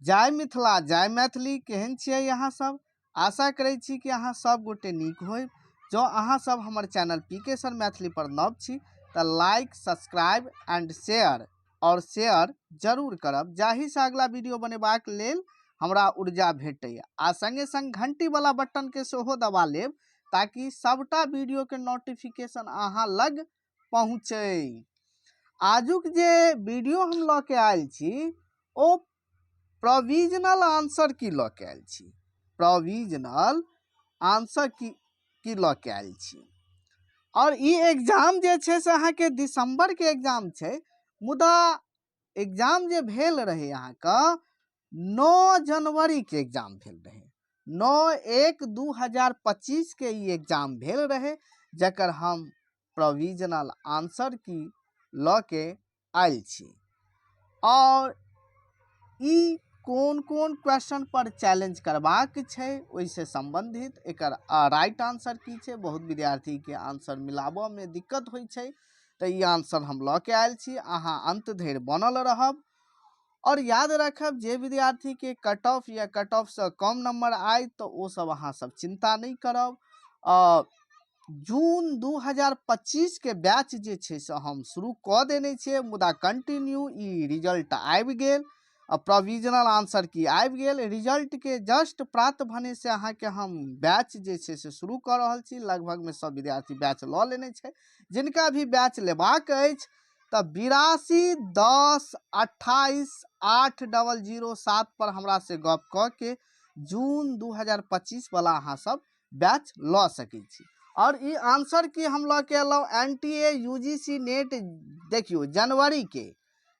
जय मिथिला जय मैथिली। केहन छियै अहाँ सब? आशा करै छी कि अहाँ सब गोटे नीक होय। जो अहाँ सब हमर चैनल पीके सर मैथिली पर नव छी तो लाइक सब्सक्राइब एंड शेयर जरूर करब, जाहि से अगला वीडियो बनेबाक लेल हमरा ऊर्जा भेटैया। आ संगे संग घंटी वाला बटन के सेहो दबा लेब ताकि सबटा वीडियो के नोटिफिकेशन अहाँ लग पहुँचे। आजुक जे वीडियो हम लऽ के आयल छी ओ प्रोविजनल आंसर की लऽ के आयल छी। प्रोविजनल आंसर की लऽ के आयल छी। और ई एग्जाम जे छै से अहाँ के दिसंबर के एग्जाम छै, मुदा एग्जाम जे भेल रहे अहाँ का 9 जनवरी के एग्जाम भेल रहे। 9/1/2025 के ई एग्जाम भेल रहे, जकर हम प्रोविजनल आंसर की लऽ के आयल छी। और ई कोन कोन क्वेश्चन पर चैलेंज करबाक छै, ओइसे संबंधित एकर राइट आंसर की छै। बहुत विद्यार्थी के आंसर मिलाबऽ में दिक्कत होइ छै, तो ई आंसर हम लऽ के आयल छी। अहाँ अंत धरि बनल रहब और याद रखब जे विद्यार्थी के कट ऑफ या कट ऑफ से कम नंबर आए तो वो सब अहाँ सब चिंता नहीं करब। जून 2025 के बैच जे छै से हम शुरू कऽ देने छियै, मुदा कंटिन्यू ई रिजल्ट आबि गेल। प्रोविजनल आंसर की आबि गेल। रिजल्ट के जस्ट प्राप्त भने से अहाँ के हम बैच जे छै से शुरू कर रहल छी। लगभग में सब विद्यार्थी बैच लऽ लेने छै। जिनका भी बैच लेबाक अछि तो 8210288007 पर हमरा से गप कऽ के जून 2025 वाला अहाँ सब बैच लऽ सकै छी। और ई आंसर की हम लऽ के एलहुँ NTA UGC नेट। देखियो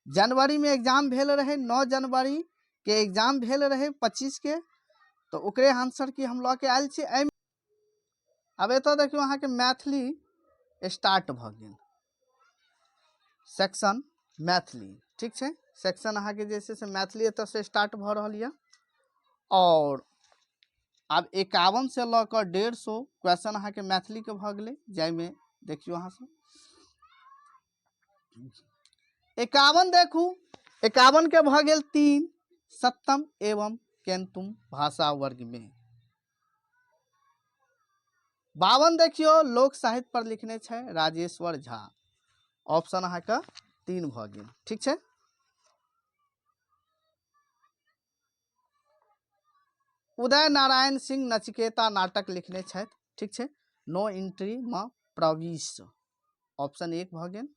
जनवरी में एग्जाम भेल रहे, 9 जनवरी के एग्जाम भेल रहे 25 के, तो ओकरे आंसर की हम लऽ के आयल छी। अब एतऽ देखियो अहाँ के मैथिली स्टार्ट भ गेल, सेक्शन मैथिली, ठीक छै। सेक्शन अहाँ के जे से मैथिली एतऽ से स्टार्ट भ रहल यऽ। और अब 51 से लऽ कर 150 क्वेश्चन अहाँ के मैथिली के भ गेलै, जाहिमे देखियो अहाँ सब 51 देखू। 51 के भ गेल 3 सप्तम एवं केंतुम भाषा वर्ग में। 52 देखियो लोक साहित्य पर लिखने छै राजेश्वर झा। ऑप्शन अहाँ का 3 भ गेल, ठीक छै। उदय नारायण सिंह नचिकेता नाटक लिखने छै, ठीक छै। नो एंट्री में प्रवेश, ऑप्शन 1 भ गेल।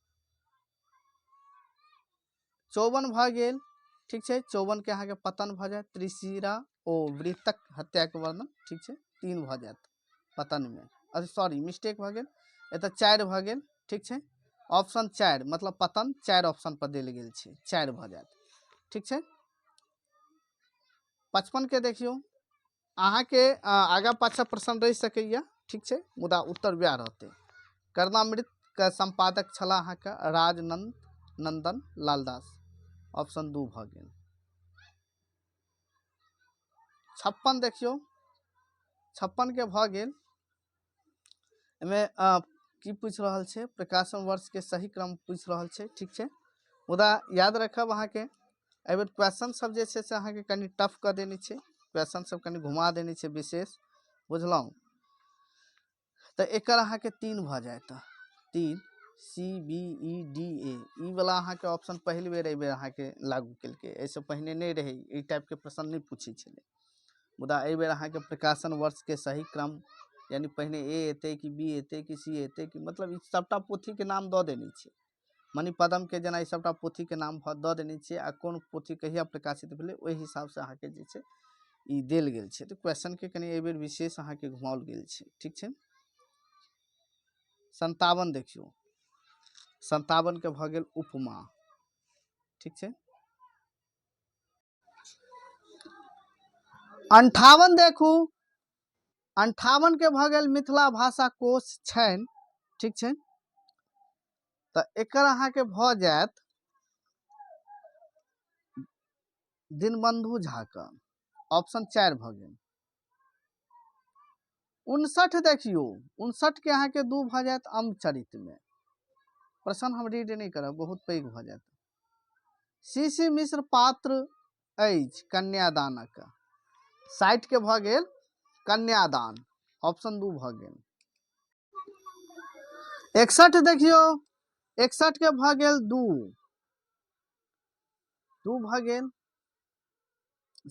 54 भ गेल, ठीक छै। 54 के अहाँ के पतन भ जाए त्रिशिरा ओ वृत्तक हत्या के वर्णन, ठीक छै। 3 भ जाए पतन में, अरे सॉरी मिस्टेक भ गेल। एतऽ 4 भ गेल, ठीक छै। ऑप्शन 4 मतलब पतन 4 ऑप्शन पर देल गेल छै, 4 भ जाए, ठीक छै। 55 के देखियो अहाँ के आगा पाछा प्रश्न रह सकैया, ठीक छै, मुदा उत्तर वैह रहते। कर्णामृत के संपादक छला अहाँ के राजनंदन लालदास, ऑप्शन 2 भ गेल। 56 देखियो 56 के भ गेल। एमे की पूछ रहल छै, प्रकाशन वर्ष के सही क्रम पूछ रहल छै, ठीक छै। मुदा याद रखब अहाँ के एबेर क्वेश्चन सब जे छै से अहाँ के कनी टफ कर देने छै, क्वेश्चन सब कनी घुमा देने छै विशेष, बुझलहुँ। तो एकर अहाँ के 3 भ जाएत, 3 CBEDA ई वाला अहाँ के ऑप्शन पहली बेर एबेर अहाँ के लागू केलकै, ऐसे पहले नहीं रहे, ई टाइप के प्रश्न नहीं पूछे छले। मुदा एबेर अहाँ के प्रकाशन वर्ष के सही क्रम यानी पहले A एते कि B एते कि C एते कि मतलब ई सबटा पोथी के नाम दऽ देने छै। मणिपद्म के जेना ई सबटा पोथी के नाम दऽ देने छै आ कोन पोथी कहिया प्रकाशित भेलै ओहि हिसाब से अहाँ के जे छै ई देल गेल छै। तो क्वेश्चन के कनी एबेर विशेष अहाँ के घुमाओल गेल छै, ठीक छै। 57 देखियो 57 के भ गेल उपमा, ठीक छै। 58 देखू 58 के भ गेल मिथिला भाषा कोश छैन, ठीक छै। तो एकर अहाँ के भ जाएत दीनबंधु झा का, ऑप्शन 4 भ गेल। 59 देखियो 59 के अहाँ के 2 भ जाएत अम्बचरित में। प्रश्न हम रीड नहीं करब, बहुत पैघ भ जाएत। CC मिश्र पात्र अछि कन्यादानक। 60 के भऽ गेल कन्यादान, ऑप्शन 2 भऽ गेल। 61 देखियो, 61 के भऽ गेल 2 भऽ गेल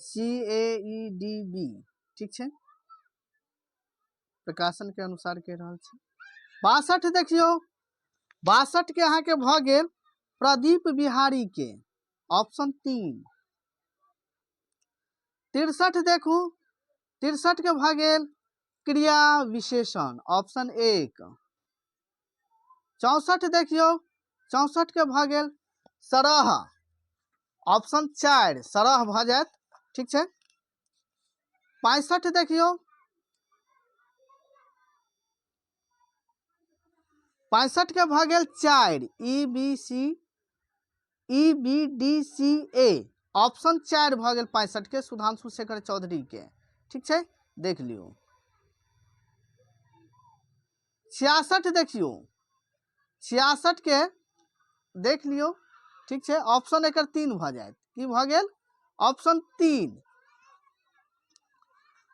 CAEDB, ठीक छै, प्रकाशन के अनुसार कह रहल छै। 62 देखियो, 62 के अहाँ के भऽ गेल प्रदीप बिहारी के, ऑप्शन 3। 63 देखू, 63 के भऽ गेल क्रिया विशेषण, ऑप्शन 1। 64 देखियो, 64 के भऽ गेल सरह, ऑप्शन 4, सरह भऽ जायत, ठीक छै। 65 देखियो, 65 के भऽ गेल 4, EBDCA, ऑप्शन 4 भऽ गेल 65 के, सुधांशु शेखर चौधरी के, ठीक छै, देख लियो। 66 देखियो, 66 के देख लियो, ठीक छै, ऑप्शन एकर 3 भऽ जायत, की भऽ गेल, ऑप्शन 3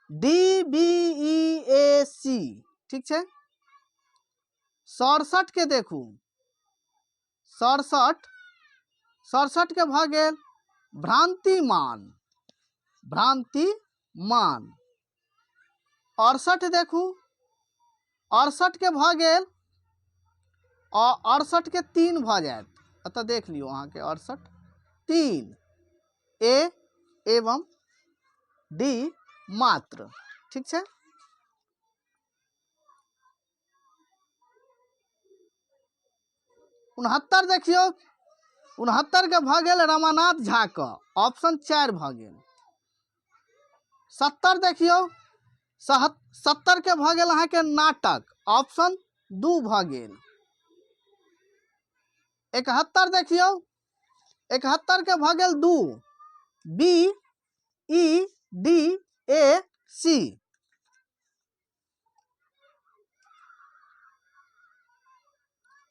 DBEAC, ठीक छै। 67 के देखू, 67 के भऽ गेल भ्रांतिमान, भ्रांतिमान। 68 देखू, 68 के भऽ गेल, 68 के 3 भऽ जायत, अतः देख लियो अहाँ के 68 3, A एवं D मात्र, ठीक छै। 69 देखियो, 69 के भऽ गेल रमानाथ झा के, ऑप्शन 4 भऽ गेल। 70 देखियो, 70 के भऽ गेल अहाँ के नाटक, ऑप्शन 2 भऽ गेल। 71 देखियो, 71 के भऽ गेल 2, BEDAC।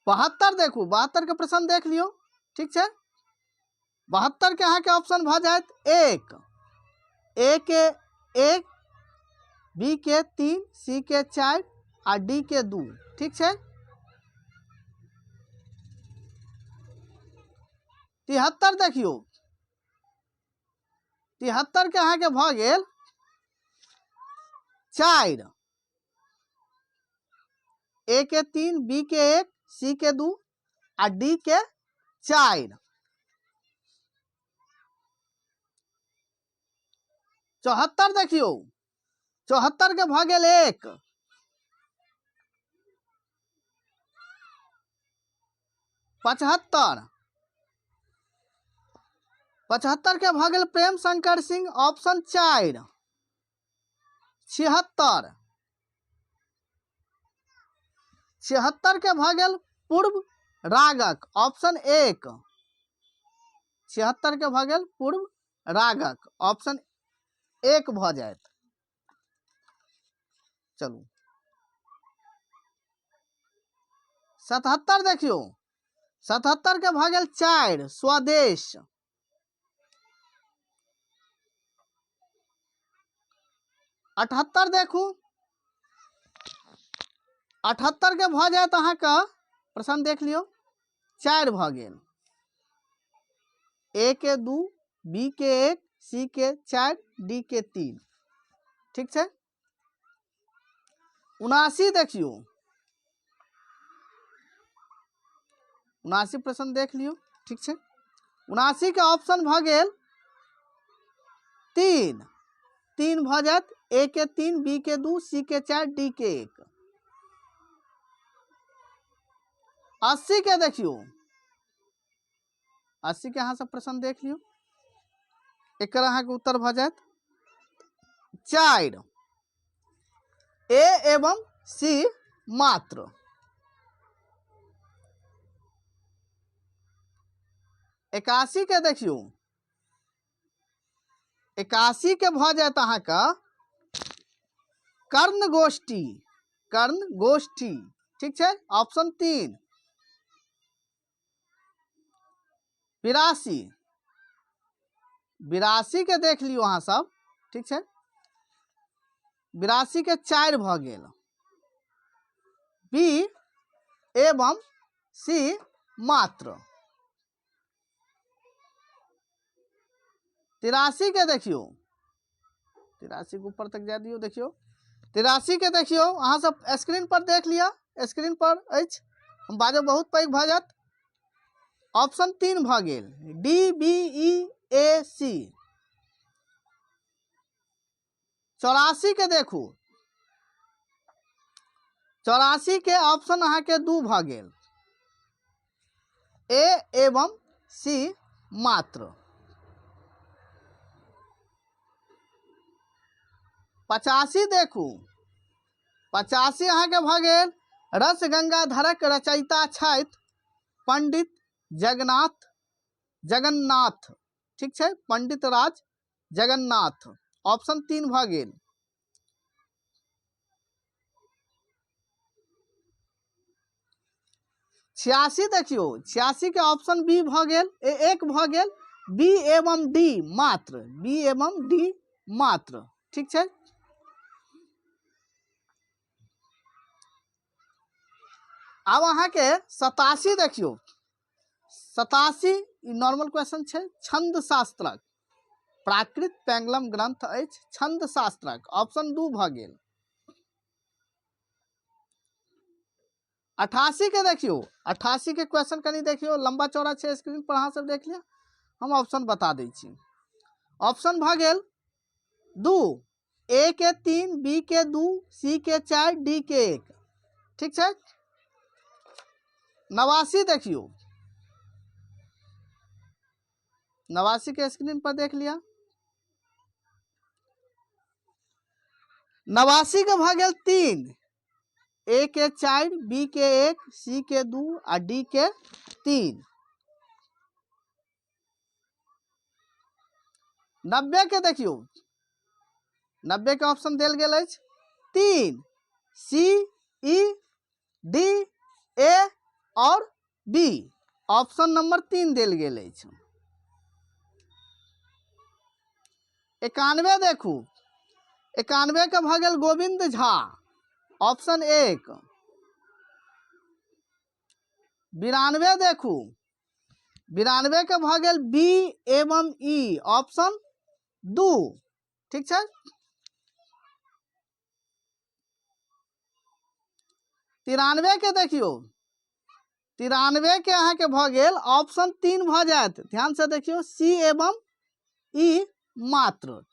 72 देखू, 72 के प्रश्न देख लियो, ठीक छै। 72 के अहाँ के ऑप्शन भऽ जायत 1, A के 1, B के 3, C के 4 आ D के 2, ठीक छै। 73 देखियो, 73 के अहाँ के भऽ गेल 4, A के 3, B के 1, C के 2 आ D के 4। 74 देखियो, 74 के भऽ गेल 1, 75, 75 के भऽ गेल प्रेम शंकर सिंह, ऑप्शन 4। 76, 76 के भऽ गेल पूर्व रागक, ऑप्शन 1। 76 के भऽ गेल पूर्व रागक, ऑप्शन 1 भऽ जायत। चलू 77 देखियो, 77 के भऽ गेल 4, स्वदेश। 78 देखू, 78 के भऽ जायत अहाँ का प्रश्न देख लियो, 4 भऽ गेल, A के 2, B के 1, C के 4, D के 3, ठीक छै। 79 देखियो, 79 प्रश्न देख लियो, ठीक छै। 79 के ऑप्शन भऽ गेल 3, 3 भऽ जायत, A के 3, B के 2, C के 4, D के 1। 80 के देखियो, 80 के अहाँ सब प्रश्न देख लियो, एकर अहाँ के उत्तर भऽ जायत 4, A एवं C मात्र। 81 के देखियो, 81 के भऽ जायत अहाँ का कर्ण गोष्ठी, कर्ण गोष्ठी, ठीक छै, ऑप्शन 3। 82, 82 के देख लियो अहाँ सब, ठीक छै। 82 के 4 भ गेल, बी एवं सी मात्र। 83 के देखियो, 83 के ऊपर तक जा दियो, देखियो 83 के देखियो अहाँ सब स्क्रीन पर देख लिया, स्क्रीन पर अछि, हम बाजब बहुत पैघ भ जायत। ऑप्शन 3 भ गेल, डी बी ई ए सी। 84 के देखू, 84 के ऑप्शन अहाँ के 2 भ गेल, ए एवं सी मात्र। 85 देखू, 85 अहाँ के भ गेल, रस गंगाधरक रचयिता छथि पंडित जगन्नाथ, ठीक छै, पंडित राज जगन्नाथ। ऑप्शन 3 भ गेल। 86 देखियो, 86 के ऑप्शन बी भ गेल, एक भ गेल, बी एवं डी मात्र, बी एवं डी मात्र, ठीक छै। अब अहाँ के 87 देखियो, 87 नॉर्मल क्वेश्चन छै, छंद शास्त्रक प्राकृत पेंगलम ग्रंथ अछि, छंद शास्त्रक। ऑप्शन 2 भ गेल। 88 के देखियो, 88 के क्वेश्चन कनी देखियो, लंबा चौड़ा छै, स्क्रीन पर अहाँ सब देख लिया, हम ऑप्शन बता दै छी। ऑप्शन भ गेल 2, ए के 3, बी के 2, सी के 4, डी के 1, ठीक छै। 89 देखियो, 89 के स्क्रीन पर देख लिया, 89 के भ गेल 3, ए के 4, बी के 1, सी के 2 आ डी के 3। 90 के देखियो, 90 के ऑप्शन देल गेल अछि 3, सी, ई, डी, ए और बी। ऑप्शन नंबर 3 देल गेल अछि। 91 देखू, 91 के भ गेल गोविंद झा, ऑप्शन 1। 92 देखू, 92 के भ गेल बी एवं ई, ऑप्शन 2, ठीक छै। 93 के देखियो, 93 के अहाँ के भ गेल, ऑप्शन 3 भ जायत, ध्यान से देखियो, सी एवं ई मात्र।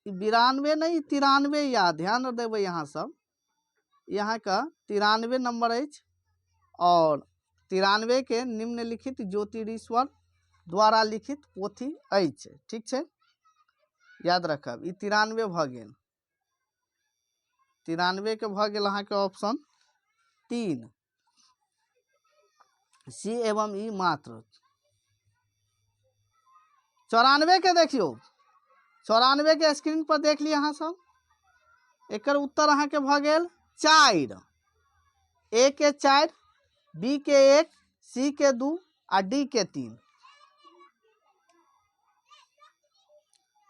ई 92 नहीं 93 या ध्यान देवे यहाँ सब, यहाँ का 93 नंबर अछि और 93 के निम्नलिखित ज्योतिरीश्वर द्वारा लिखित पोथी अछि, ठीक छै, याद रखब। ई 93 भ गेल, 93 के भ गेल अहाँ के ऑप्शन 3, सी एवं ई मात्र। 94 के देखियो, 94 के स्क्रीन पर देख लिया अहाँ सब, एकर उत्तर अहाँ के भ गेल 4, ए के 4, बी के 1, सी के 2 आ डी के 3।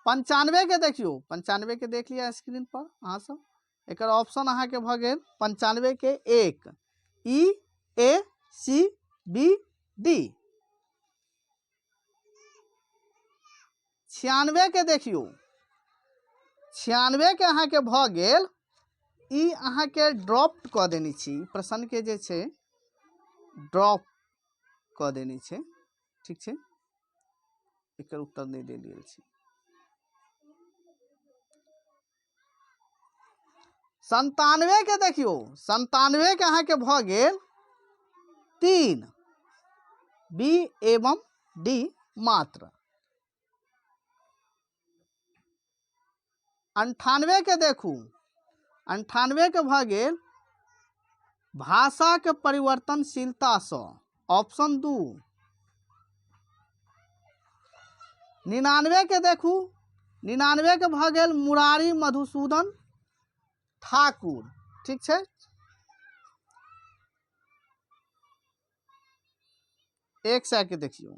95 के देखियो, 95 के देख लिया स्क्रीन पर अहाँ सब, एकर ऑप्शन अहाँ के भ गेल 95 के 1, ई, ए, सी, बी, डी। 96 के देखियो, 96 के अहाँ के भ गेल, ई अहाँ के ड्रॉप क देनी छी, प्रश्न के जे छै ड्रॉप क देनी छै, ठीक छै, एकर उत्तर नहीं दे दियल छी। 97 के देखियो, 97 के अहाँ के भ गेल 3, बी एवं डी मात्र। 98 के देखू, 98 के भ गेल भाषा के परिवर्तनशीलता से, ऑप्शन 2। 99 के देखू, 99 के भ गेल मुरारी मधुसूदन ठाकुर, ठीक छै। एक सौ के देखियो,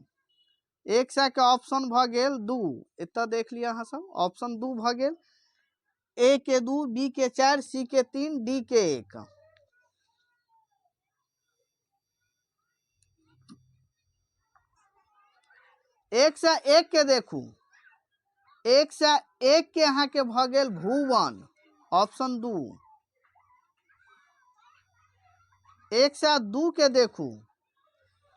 एक सौ के ऑप्शन भ गेल 2, एतऽ देख लिया अहाँ सब, ऑप्शन 2 भ गेल, ए के 2, बी के 4, सी के 3, डी के 1। एक सौ एक के देखू, एक सौ एक के अहाँ के भ गेल भुवन, ऑप्शन 2। एक सौ 2 के देखू,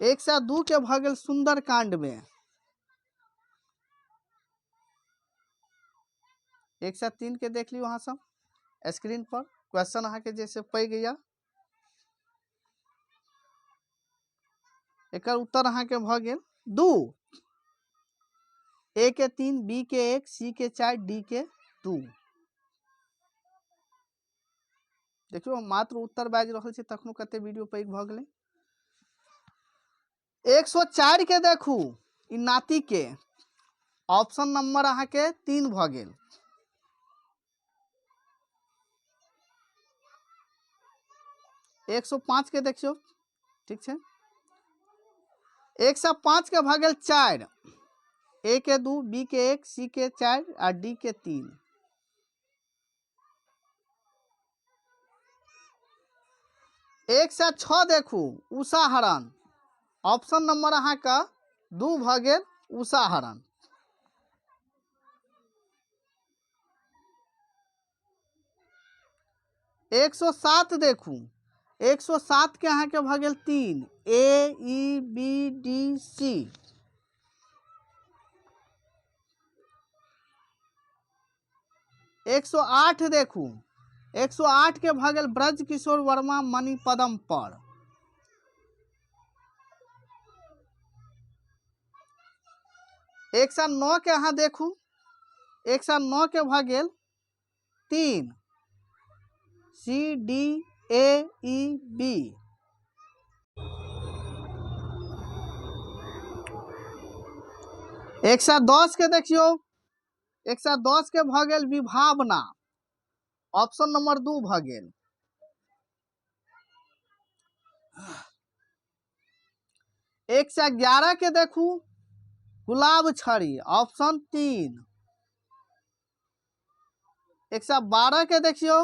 एक सौ 2 के भ गेल सुंदरकांड में। एक सौ 3 के देख लियो अहाँ सब स्क्रीन पर, क्वेश्चन अहाँ के जैसे पै गया, एकर उत्तर अहाँ के भ गेल 2, ए के 3, बी के 1, सी के 4, डी के 2। देखियो मात्र उत्तर बाजि रहल छी तखनो कते वीडियो पैघ भ गेलै। 104 के देखू, ई नाती के, ऑप्शन नंबर अहाँ के 3 भ गेल। एक सौ 5 के देखियो, ठीक है, 105 के भ गेल 4, ए के 2, बी के 1, सी के 4 आ डी के 3। 106 देखू, उषा हरण, ऑप्शन नंबर अहाँ का 2 भ गेल उषा हरण। 107 देखू, 107 के अहाँ के भ गेल 3, ए ई बी डी सी। 108 देखू, 108 के भ गेल ब्रज किशोर वर्मा मणि पदम पर। 109 के अहाँ देखू, 109 के भ गेल 3, C D A E B. 110 के देखियो, 110 के भ गेल विभावना, ऑप्शन नंबर 2 भ गेल। 111 के देखू, गुलाब छड़ी, ऑप्शन 3। 112 के देखियो,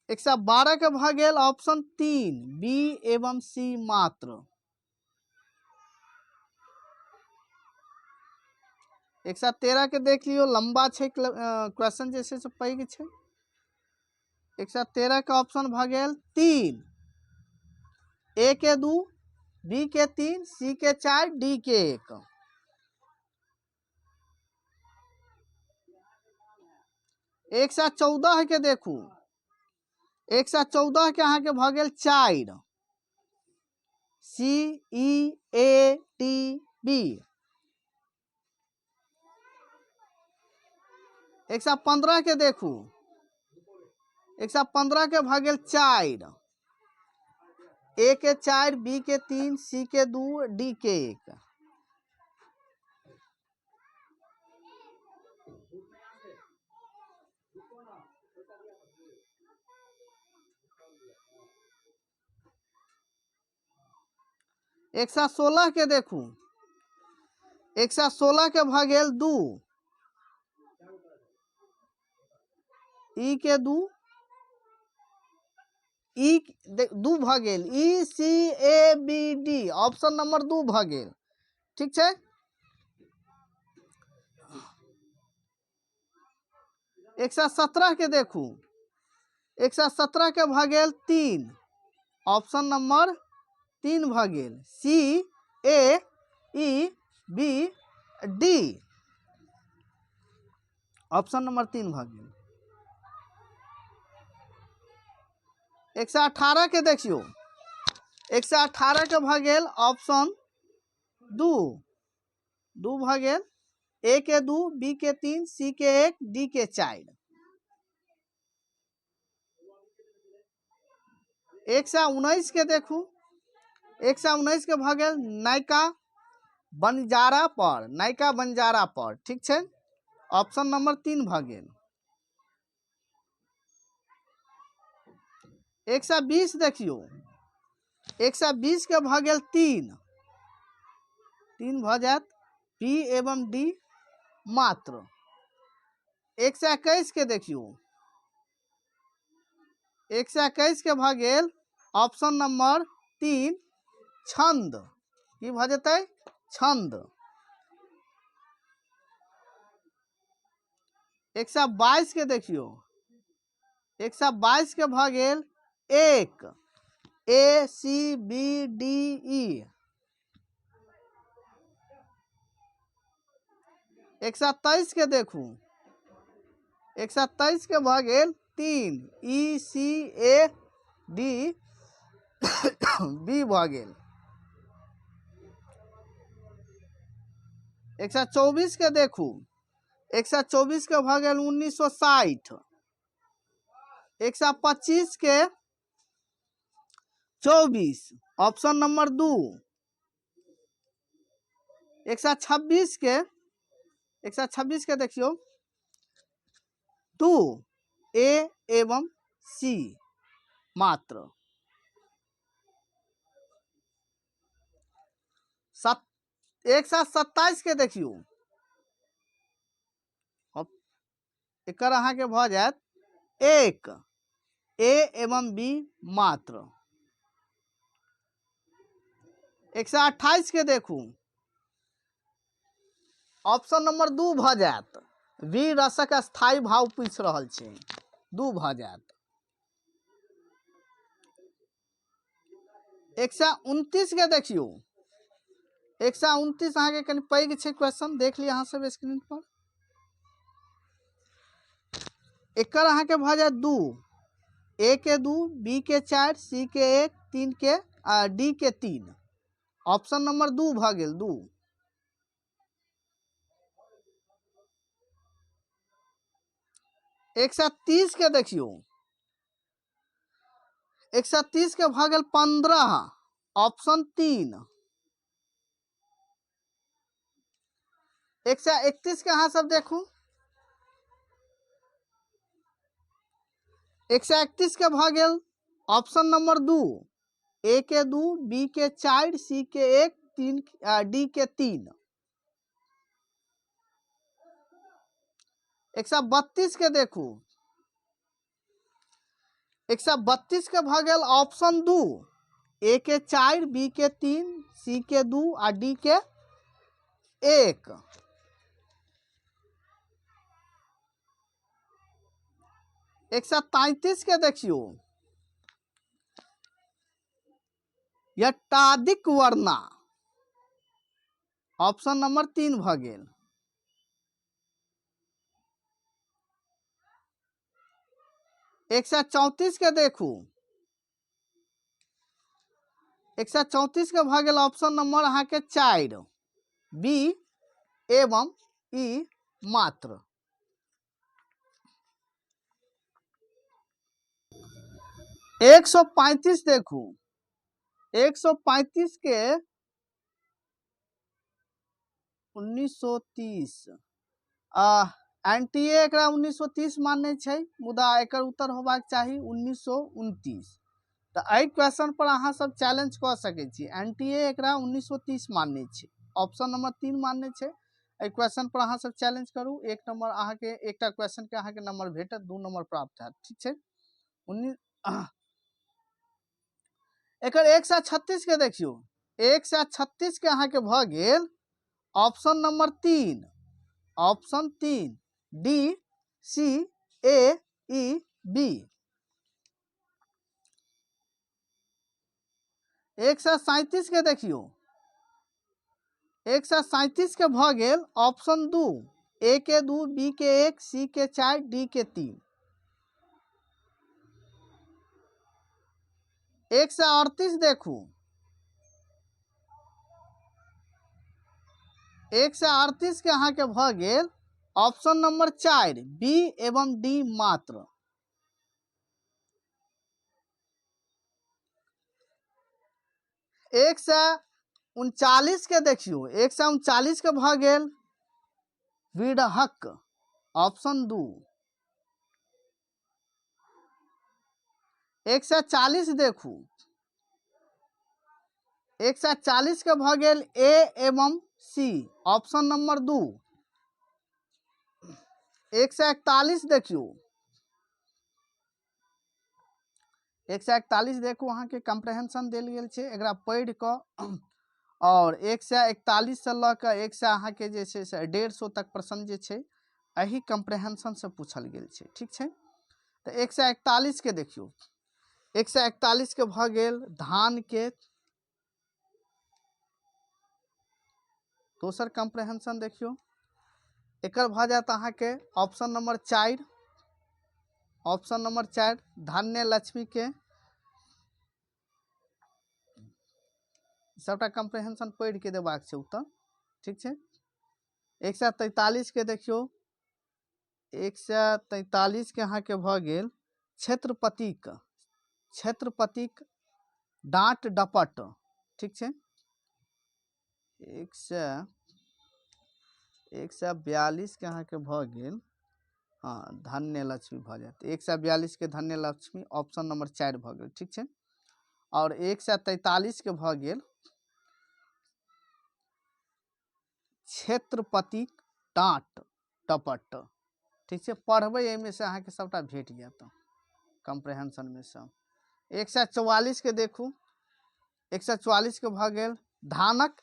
112 के भ गेल ऑप्शन 3, बी एवं सी मात्र। 113 के देख लियो, लंबा छे क्वेश्चन जैसे से पैघ छे। 113 के ऑप्शन भ गेल 3, ए के 2, बी के 3, सी के 4, डी के 1। 114 के देखू, 114 के अहाँ के भ गेल 4, सी ई ए टी बी। 115 के देखू, 115 के भ गेल 4, ए के 4, बी के 3, सी के 2, डी के 1। 116 के देखू, 116 के भ गेल 2, ई के 2, ई 2 भ गेल, E C A B D, option number 2 भ गेल, ठीक छै। 117 के देखू, 117 के भ गेल 3, ऑप्शन नंबर 3 भ गेल, C A E B D, option number 3 भ गेल। 118 के देखियो, 118 के भ गेल ऑप्शन 2, 2 भ गेल, ए के 2, बी के 3, सी के 1, डी के 4। 119 के देखू, 119 के भ गेल नायिका बंजारा पर, नायिका बंजारा पर, ठीक छै, ऑप्शन नंबर 3 भ गेल। 120 देखियो, 120 के भ गेल 3, 3 भऽ जायत बी एवं डी मात्र। 121 के देखियो, 121 के भऽ गेल ऑप्शन नंबर 3 छंद। की भऽ जेतै? छंद। 122 के देखियो, 122 के भऽ गेल एक, ए सी बी डी ई। 123 के देखू, 123 के भऽ गेल 3, ई सी ए डी बी भऽ गेल। 124 के देखू, 124 के भऽ गेल 1960। 125 के 24 ऑप्शन नंबर 2। 126 के, 126 के देखियो 2, ए एवं सी मात्र। 127 के देखियो, एकर अहाँके भऽ जायत 1, ए एवं बी मात्र। 128 के देखू, ऑप्शन नंबर 2 भऽ जायत, वी रसक स्थायी भाव पूछ रहल छै, 2 भऽ जायत। 129 के देखियो, 129 अहाँके कनि पैघ छै क्वेश्चन, देख लिअ अहाँ सब स्क्रीन पर। एकर अहाँके भऽ जायत 2, ए के 2, बी के 4, सी के 1, 3 के डी के 3। ऑप्शन नंबर 2 भऽ गेल 2। 130 के देखियो, 130 के भऽ गेल 15, ऑप्शन 3। 131 के अहाँ सब देखू, 131 के भऽ गेल ऑप्शन नंबर 2, ए के 2, बी के 4, सी के 1, 3 डी के 3। 132 के देखू, 132 के भऽ गेल ऑप्शन 2, ए के 4, बी के 3, सी के 2 आ डी के 1। 133 के देखियो, यटादिक वर्णा, ऑप्शन नंबर 3 भऽ गेल। 134 के देखू, 134 के भऽ गेल ऑप्शन नंबर अहाँके 4, बी एवं ई मात्र। 135 देखू, 135 के 1930 एनटीए एकरा 1930 मानने छै, मुदा एकर उत्तर होबाक चाही 1929। तो एहि क्वेश्चन पर अहाँ सब चैलेंज कऽ सकै छी, एनटीए एकरा 1930 मानने छै, ऑप्शन नंबर 3 मानने छै। एहि क्वेश्चन पर अहाँ सब चैलेंज करू, 1 नंबर अहाँके एकटा क्वेश्चन के अहाँके नंबर भेटत, 2 नंबर प्राप्त हैत, ठीक छै। 19 एकर 136 के देखियो, 136 के अहाँके भऽ गेल option number 3, option 3 D C A E B. 137 के देखियो, 137 के भऽ गेल ऑप्शन 2, ए के 2, बी के 1, सी के 4, डी के 3। 138 देखू, 138 के अहाँके भऽ गेल ऑप्शन नंबर 4, बी एवं डी मात्र। 139 के देखियो, 139 के भऽ गेल विडहक, ऑप्शन 2। 140 देखू, 140 के भऽ गेल ए एवं सी ऑप्शन नंबर 2 141 देखियो 141 देखू अहाँ के कम्प्रहेंशन देल गेल छै, एकरा पढ़ि कऽ और 141 से लऽ कऽ 100 अहाँ के जे छै से 150 तक प्रश्न जे छै एही कम्प्रहेंशन से पूछल गेल छै। ठीक छै, तो 141 के देखियो 141 के भ गेल धान के। दोसर कम्प्रहेंशन देखियो एकर भ जात अहाँ के ऑप्शन नंबर 4 ऑप्शन नंबर 4 धान्य लक्ष्मी के। सबटा कम्प्रहेंशन पढ़ के देबाक छै उत्तर। ठीक छै, 143 के देखियो 143 के अहाँ के भ गेल क्षेत्रपतिक डांट डपट। ठीक छै, 142 के अहाँ के भ गेल हाँ धन्य लक्ष्मी भ जात 142 के धन्य लक्ष्मी ऑप्शन नंबर 4 भ गेल। ठीक छै, और 143 के भ गेल क्षेत्रपतिक डांट डपट। ठीक छै, पढ़बै एहिमे से अहाँ के सबटा भेट जायत कम्प्रहेंशन में से। 144 के देखू 144 के भ गेल धानक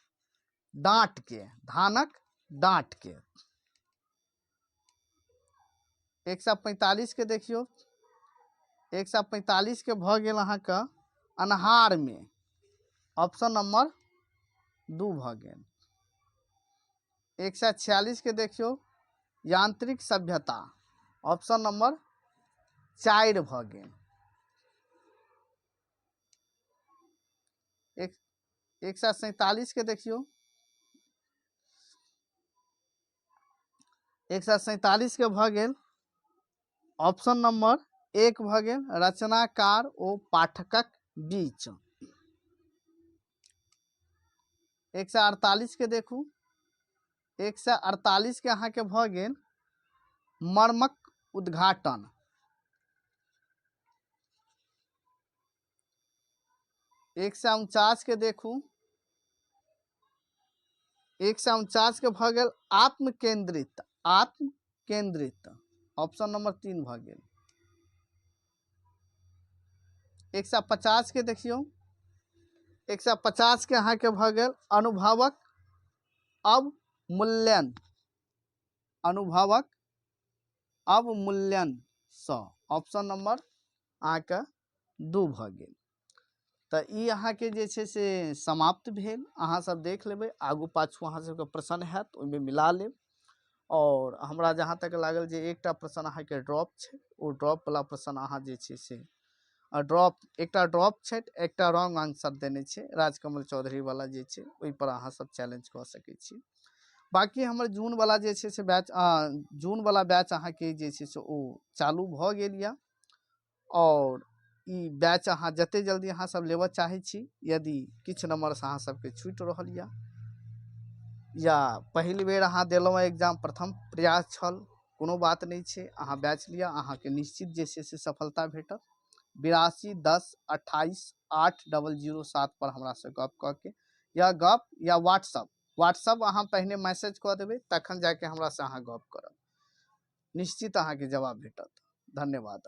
डांट के 145 के देखियो 145 के भ गेल अहाँ के अन्हार में ऑप्शन नंबर 2 भ गेल। 146 के देखियो यांत्रिक सभ्यता ऑप्शन नंबर 4 भ गेल। 147 के देखियो 147 के भ गेल ऑप्शन नंबर 1 भ गेल रचनाकार ओ पाठकक बीच। 148 के देखू 148 के अहाँ के भ गेल मर्मक उद्घाटन। 149 के देखू 149 के भ गेल आत्मकेंद्रित ऑप्शन नंबर 3 भ गेल। 150 के देखियो 150 के अहाँ के भ गेल अनुभवक अवमूल्यन स ऑप्शन नंबर अहाँ के 2 भ गेल। तो ई अहाँ के जे छै से समाप्त भेल। अहाँ सब देख लेबै आगू पाछू अहाँ सबके प्रश्न हैत ओहिमे मिला लेब। और हमरा जहाँ तक लागल जे एकटा प्रश्न अहाँ के ड्रॉप छै ओ ड्रॉप वाला प्रश्न अहाँ जे छै से एकटा ड्रॉप छै एकटा रॉन्ग आंसर देने छै राजकमल चौधरी वाला जे छै ओहि पर अहाँ सब चैलेंज कऽ सकै छी। बाकी हमर जून वाला जे छै से बैच अहाँ के जे छै से ओ चालू भ गेल या और ई बैच अहाँ जते जल्दी अहाँ सब लेबऽ चाहे छी यदि किछु नंबर से अहाँ सबके छूटि रहल या पहिल बेर अहाँ देलहुँ एग्जाम प्रथम प्रयास छल कोनो बात नहीं छै अहाँ बैच लिअ अहाँ के निश्चित जे छै से सफलता भेटत। 82 10 28 8 007 पर हमरा से गप कऽ के या व्हाट्सअप अहाँ पहिने मैसेज कऽ देबै तखन जाके हमरा से अहाँ गप करब निश्चित अहाँ के जवाब भेटत। धन्यवाद।